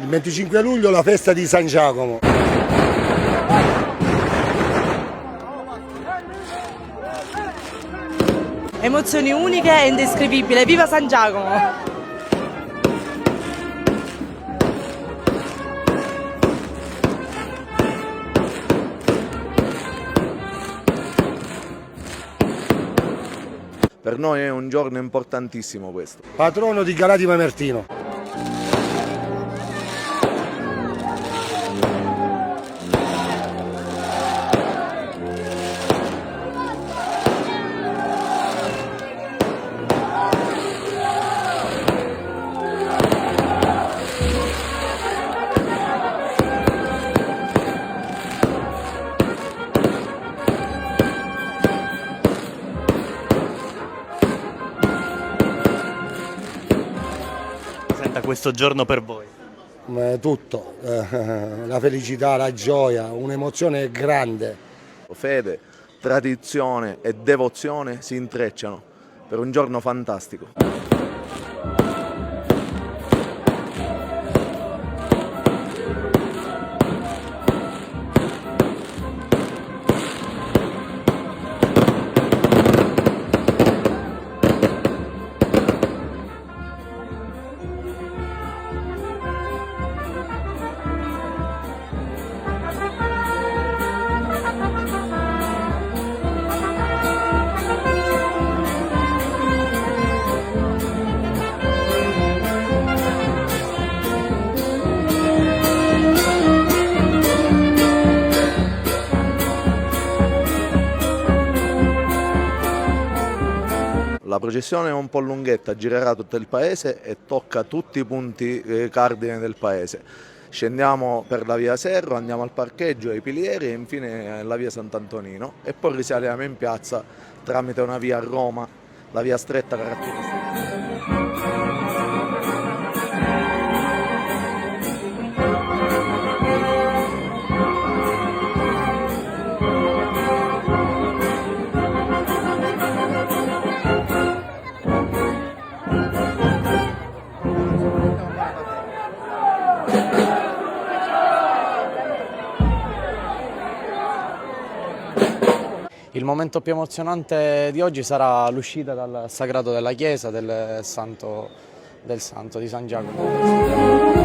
25 luglio la festa di San Giacomo. Emozioni uniche e indescrivibili, viva San Giacomo! Per noi è un giorno importantissimo questo. Patrono di Galati Mamertino. Questo giorno per voi? Tutto, la felicità, la gioia, un'emozione grande. Fede, tradizione e devozione si intrecciano per un giorno fantastico. La processione è un po' lunghetta, girerà tutto il paese e tocca tutti i punti cardine del paese. Scendiamo per la via Serro, andiamo al parcheggio, ai Pilieri e infine alla via Sant'Antonino e poi risaliamo in piazza tramite una via a Roma, la via stretta caratteristica. Il momento più emozionante di oggi sarà l'uscita dal sagrato della chiesa del santo di San Giacomo.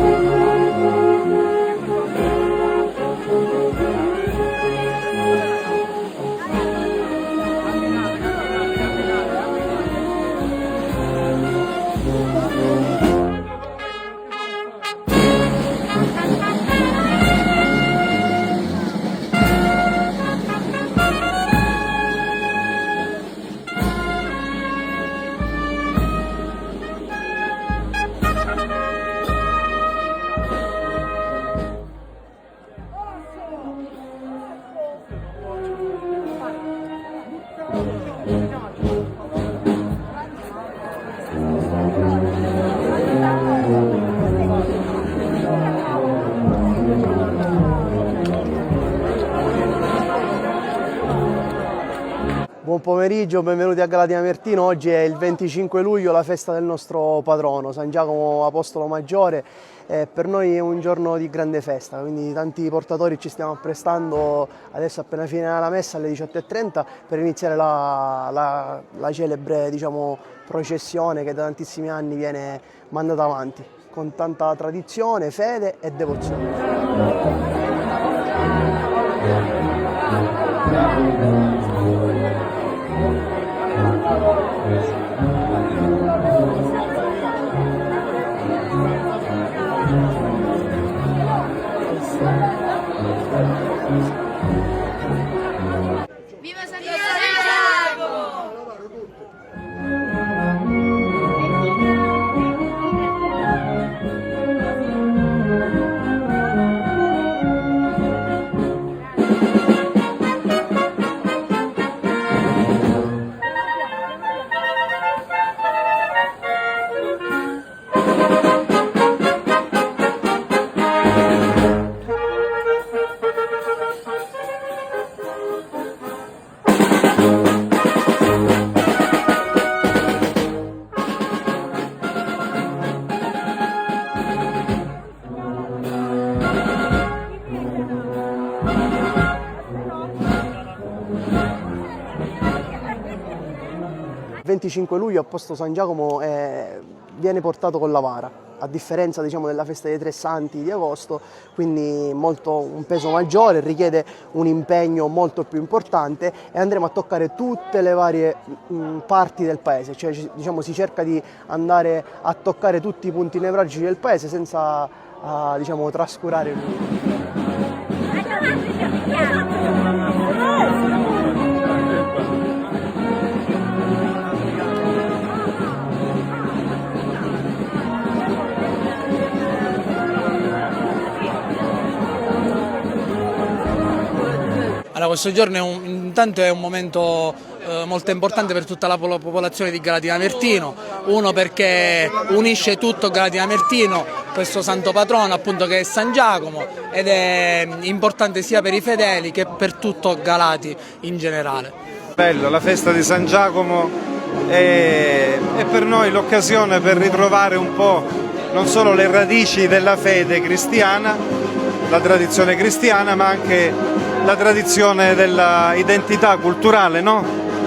Buon pomeriggio, benvenuti a Galati Mamertino. Oggi è il 25 luglio, la festa del nostro patrono, San Giacomo Apostolo Maggiore. Per noi è un giorno di grande festa, quindi tanti portatori ci stiamo apprestando adesso appena finirà la messa alle 18:30 per iniziare la celebre processione che da tantissimi anni viene mandata avanti, con tanta tradizione, fede e devozione. Viva San Giacomo! 25 luglio a posto San Giacomo viene portato con la vara, a differenza della festa dei Tre Santi di agosto, quindi un peso maggiore, richiede un impegno molto più importante e andremo a toccare tutte le varie parti del paese, cioè si cerca di andare a toccare tutti i punti nevralgici del paese senza trascurare nulla. Allora, questo giorno intanto è un momento molto importante per tutta la popolazione di Galatina Amertino, uno perché unisce tutto Galatina Amertino, questo santo patrono appunto che è San Giacomo, ed è importante sia per i fedeli che per tutto Galati in generale. Bello, la festa di San Giacomo è per noi l'occasione per ritrovare un po' non solo le radici della fede cristiana, la tradizione cristiana, ma anche la tradizione dell'identità culturale, no?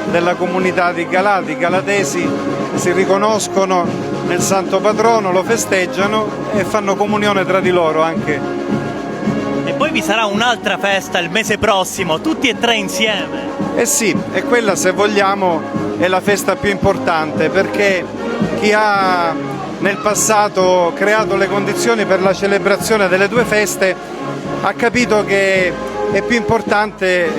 Della comunità di Galati. I galatesi si riconoscono nel santo patrono, lo festeggiano e fanno comunione tra di loro anche. E poi vi sarà un'altra festa il mese prossimo, tutti e tre insieme. Eh sì, e quella, se vogliamo, è la festa più importante, perché chi ha nel passato creato le condizioni per la celebrazione delle due feste ha capito che è più importante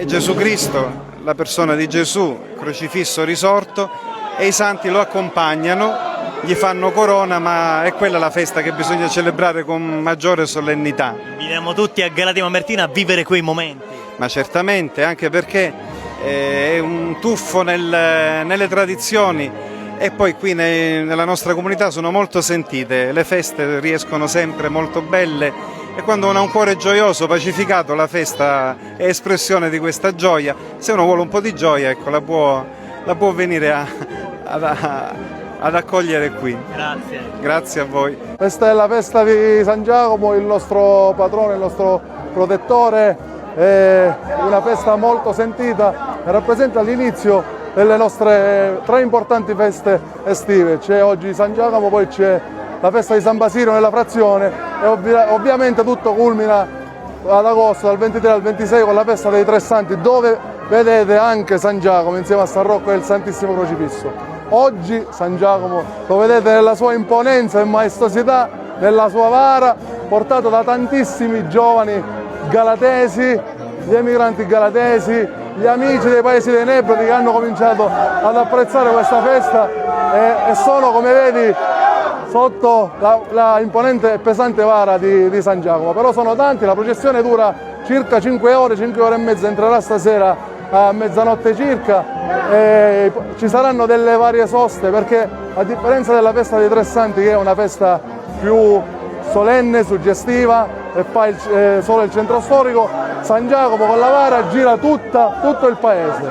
Gesù Cristo, la persona di Gesù, crocifisso, risorto, e i santi lo accompagnano, gli fanno corona, ma è quella la festa che bisogna celebrare con maggiore solennità. Veniamo tutti a Galatina Amertina a vivere quei momenti. Ma certamente, anche perché è un tuffo nelle tradizioni, e poi qui nella nostra comunità sono molto sentite, le feste riescono sempre molto belle. E quando uno ha un cuore gioioso, pacificato, la festa è espressione di questa gioia. Se uno vuole un po' di gioia, ecco, la può venire ad accogliere qui. Grazie. Grazie a voi. Questa è la festa di San Giacomo, il nostro patrono, il nostro protettore. È una festa molto sentita e rappresenta l'inizio delle nostre tre importanti feste estive. C'è oggi San Giacomo, poi c'è la festa di San Basilio nella frazione e ovviamente tutto culmina ad agosto, dal 23 al 26, con la festa dei Tre Santi, dove vedete anche San Giacomo insieme a San Rocco e il Santissimo Crocifisso. Oggi San Giacomo lo vedete nella sua imponenza e maestosità, nella sua vara, portato da tantissimi giovani galatesi, gli emigranti galatesi, gli amici dei paesi dei Nebrodi che hanno cominciato ad apprezzare questa festa e sono, come vedi, sotto la imponente e pesante vara di San Giacomo. Però sono tanti, la processione dura circa 5 ore e mezza, entrerà stasera a mezzanotte circa, e ci saranno delle varie soste, perché a differenza della festa dei Tre Santi, che è una festa più solenne, suggestiva e fa solo il centro storico, San Giacomo con la vara gira tutto il paese.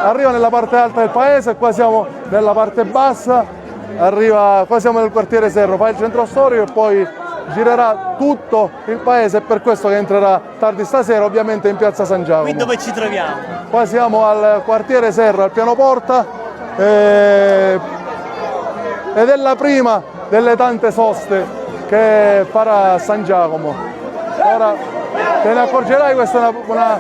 Arriva nella parte alta del paese, qua siamo nella parte bassa, qua siamo nel quartiere Serro, fa il centro storico e poi girerà tutto il paese, è per questo che entrerà tardi stasera ovviamente in piazza San Giacomo. Qui dove ci troviamo? Qua siamo al quartiere Serro, al piano porta, ed è la prima delle tante soste che farà San Giacomo. Ora te ne accorgerai, questa è una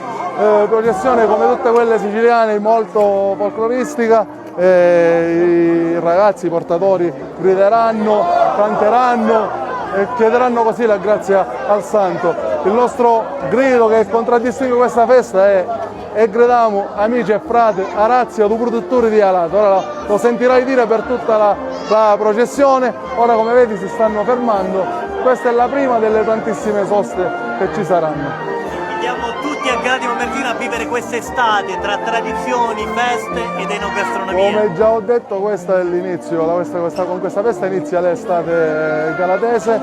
processione come tutte quelle siciliane, molto folcloristica. I ragazzi, i portatori grideranno, canteranno e chiederanno così la grazia al Santo. Il nostro grido che contraddistingue questa festa è "E gridiamo, amici e frate, a razia tu produttori di Alato". Ora lo sentirai dire per tutta la processione. Ora, come vedi, si stanno fermando. Questa è la prima delle tantissime soste che ci saranno. Andiamo tutti a Galatina Amertina a vivere quest'estate tra tradizioni, feste ed enogastronomia. Come già ho detto, questo è l'inizio, con questa festa inizia l'estate galatese,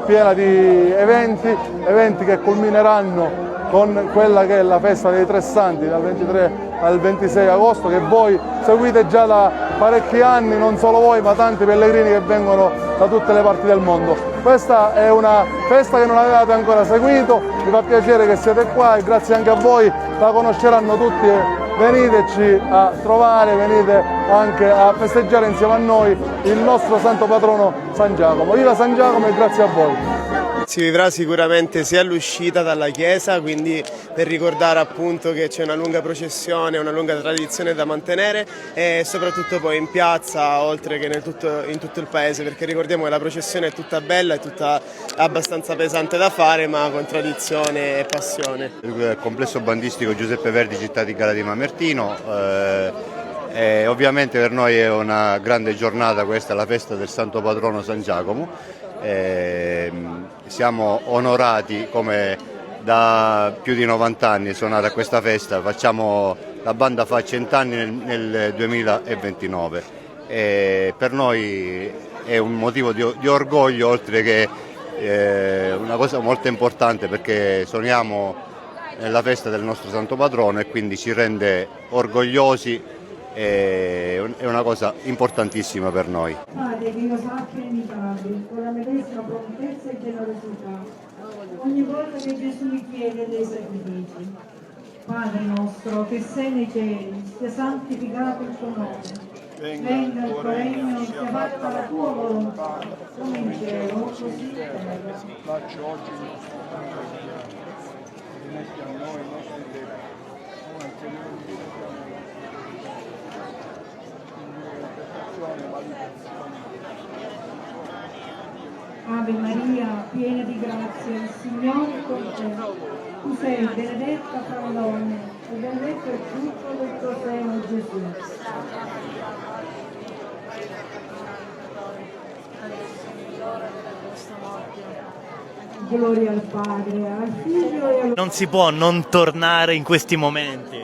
piena di eventi che culmineranno con quella che è la festa dei Tre Santi dal 23 al 26 agosto, che voi seguite già da parecchi anni, non solo voi ma tanti pellegrini che vengono da tutte le parti del mondo. Questa è una festa che non avevate ancora seguito, mi fa piacere che siete qua e grazie anche a voi la conosceranno tutti veniteci a trovare, venite anche a festeggiare insieme a noi il nostro santo patrono San Giacomo. Viva San Giacomo e grazie a voi! Si vivrà sicuramente sia all'uscita dalla chiesa, quindi per ricordare appunto che c'è una lunga processione, una lunga tradizione da mantenere, e soprattutto poi in piazza, oltre che in tutto il paese, perché ricordiamo che la processione è tutta bella, è tutta abbastanza pesante da fare, ma con tradizione e passione. Il complesso bandistico Giuseppe Verdi, città di Gala di Mamertino. Ovviamente per noi è una grande giornata questa, la festa del santo patrono San Giacomo. Siamo onorati, come da più di 90 anni suonare a questa festa, la banda fa 100 anni nel 2029 e per noi è un motivo di orgoglio, oltre che una cosa molto importante, perché suoniamo nella festa del nostro santo patrono e quindi ci rende orgogliosi. È una cosa importantissima per noi. Padre, che lo sappia imitarvi con la medesima prontezza e generosità ogni volta che Gesù vi chiede dei sacrifici. Padre nostro che sei nei cieli, sia santificato il tuo nome, venga il tuo regno, sia fatta la tua volontà, come in cielo, così in terra. Dacci oggi il nostro pane quotidiano, rimetti a noi i nostri debiti, come anche noi Ave Maria, piena di grazia, il Signore è con te. Tu sei benedetta fra le donne e benedetto è il frutto del tuo seno, Gesù. Gloria al Padre, al Figlio e al... Non si può non tornare in questi momenti.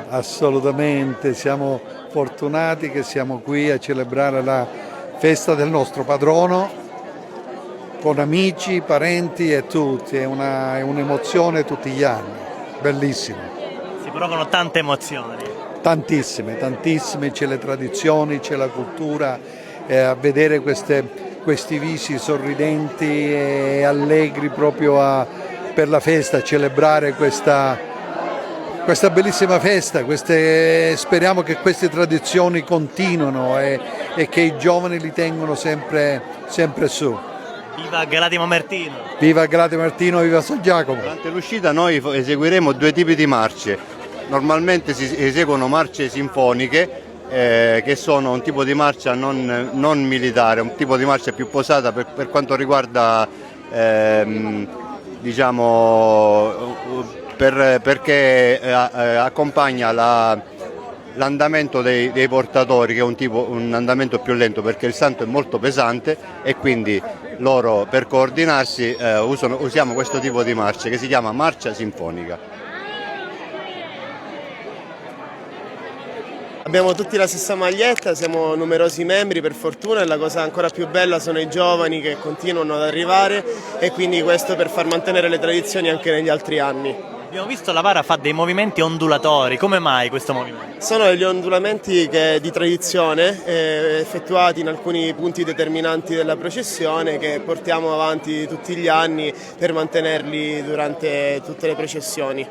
Assolutamente, siamo fortunati che siamo qui a celebrare la festa del nostro patrono con amici, parenti e tutti, è un'emozione tutti gli anni, bellissimo. Si provano tante emozioni. Tantissime, c'è le tradizioni, c'è la cultura, a vedere questi visi sorridenti e allegri proprio per la festa, a celebrare questa bellissima festa. Speriamo che queste tradizioni continuino e che i giovani li tengano sempre su. Viva Gala di Mamertino! Viva Gala di Mamertino, viva San Giacomo! Durante l'uscita noi eseguiremo due tipi di marce. Normalmente si eseguono marce sinfoniche, che sono un tipo di marcia non militare, un tipo di marcia più posata per quanto riguarda perché accompagna l'andamento dei portatori, che è un andamento più lento, perché il santo è molto pesante e quindi loro, per coordinarsi, usiamo questo tipo di marcia che si chiama marcia sinfonica. Abbiamo tutti la stessa maglietta, siamo numerosi membri per fortuna, e la cosa ancora più bella sono i giovani che continuano ad arrivare, e quindi questo per far mantenere le tradizioni anche negli altri anni. Abbiamo visto la Vara fa dei movimenti ondulatori, come mai questo movimento? Sono degli ondulamenti di tradizione effettuati in alcuni punti determinanti della processione, che portiamo avanti tutti gli anni per mantenerli durante tutte le processioni.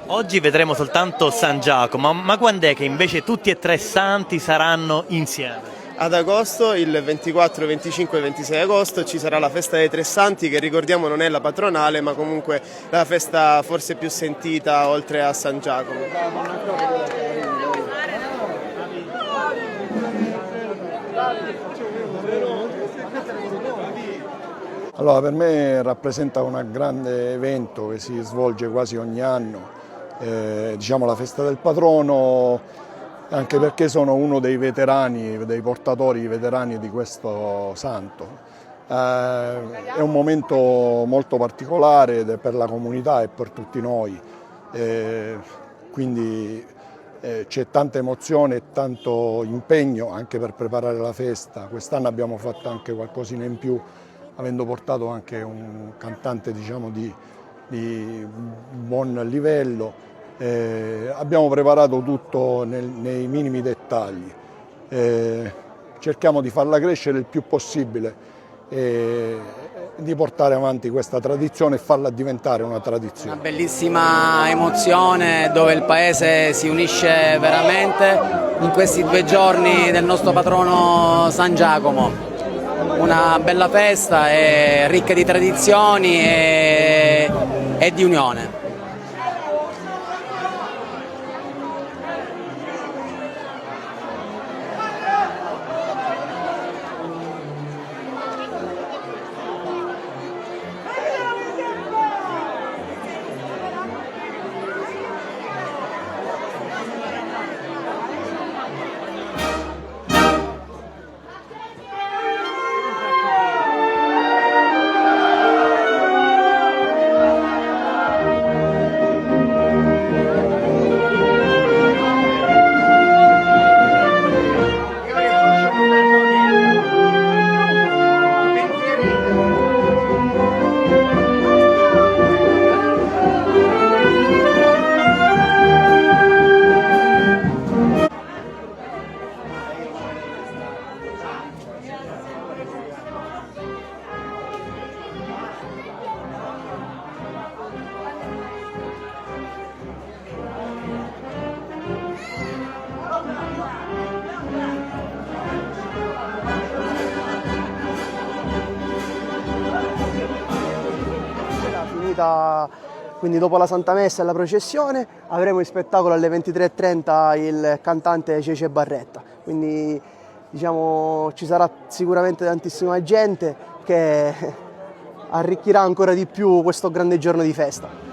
Oggi vedremo soltanto San Giacomo, ma quando è che invece tutti e tre santi saranno insieme? Ad agosto, il 24, 25 e 26 agosto, ci sarà la festa dei Tre Santi, che ricordiamo non è la patronale, ma comunque la festa forse più sentita oltre a San Giacomo. Allora, per me rappresenta un grande evento che si svolge quasi ogni anno, la festa del patrono, anche perché sono uno dei veterani, dei portatori veterani di questo santo. È un momento molto particolare per la comunità e per tutti noi, quindi c'è tanta emozione e tanto impegno anche per preparare la festa. Quest'anno abbiamo fatto anche qualcosina in più, avendo portato anche un cantante di buon livello. Abbiamo preparato tutto nei minimi dettagli, cerchiamo di farla crescere il più possibile e di portare avanti questa tradizione e farla diventare una tradizione. Una bellissima emozione dove il paese si unisce veramente in questi 2 giorni del nostro patrono San Giacomo. Una bella festa ricca di tradizioni e di unione. Quindi dopo la Santa Messa e la processione avremo il spettacolo alle 23:30 il cantante Cece Barretta, quindi diciamo ci sarà sicuramente tantissima gente che arricchirà ancora di più questo grande giorno di festa.